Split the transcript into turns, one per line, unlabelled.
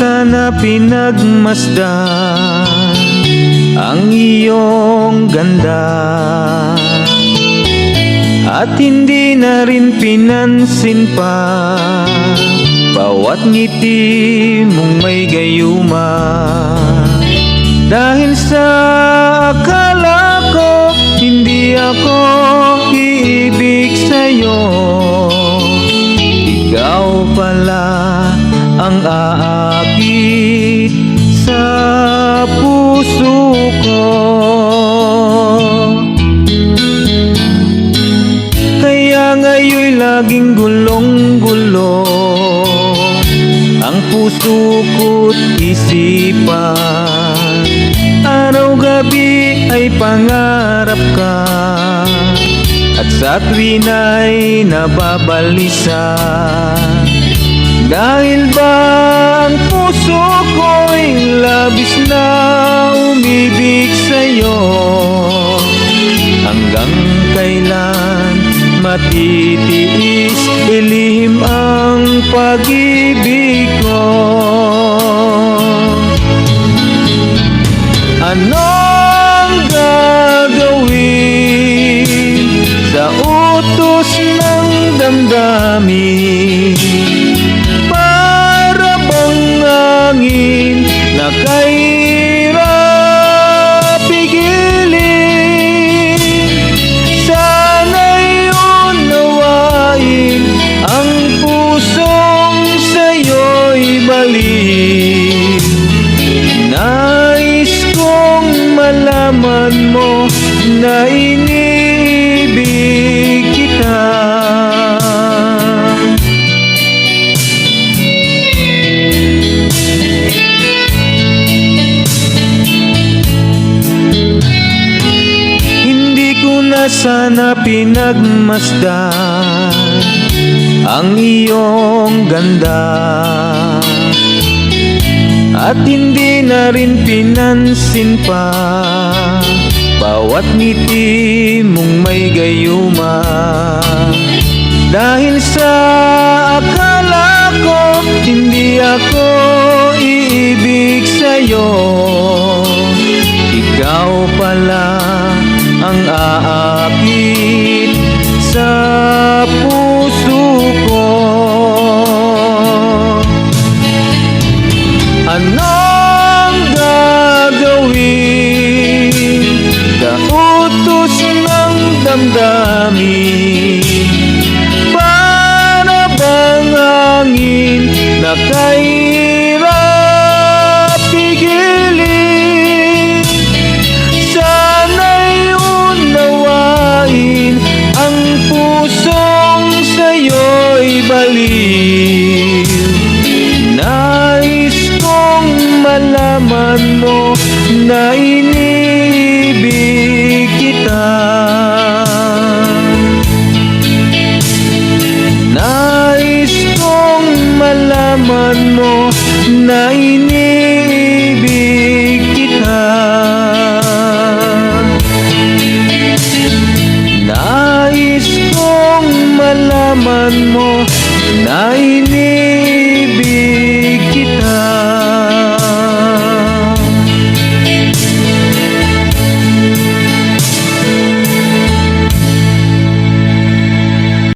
sana pinagmasdan ang iyong ganda, at hindi na rin pinansin pa bawat ngiti mong may gayuma. Dahil sa akala ko hindi ako iibig sa'yo, ikaw pala ang aakit sa puso ko. Kaya ngayon'y laging gulong-gulo ang puso ko't isipan. Araw-gabi ay pangarap ka, at sa tuwina'y nababalisa. Dahil ba ang puso ko'y labis na umibig sa'yo, hanggang kailan matitiis ilihim ang pag-ibig ko? Anong gagawin sa utos ng damdamin? Para bang hangin na kahirap pigilin? Sana'y unawain ang pusong sa'yo'y balik. Nais kong malaman mo na iniibig kita. Hindi ko na sana pinagmasdan ang iyong ganda, at hindi na rin pinansin pa bawat ngiti mong may gayuma. Dahil sa akala ko hindi ako iibig sa'yo, ikaw pala ang aakit sa puso ko. Anong gagawin sa utos ng damdamin?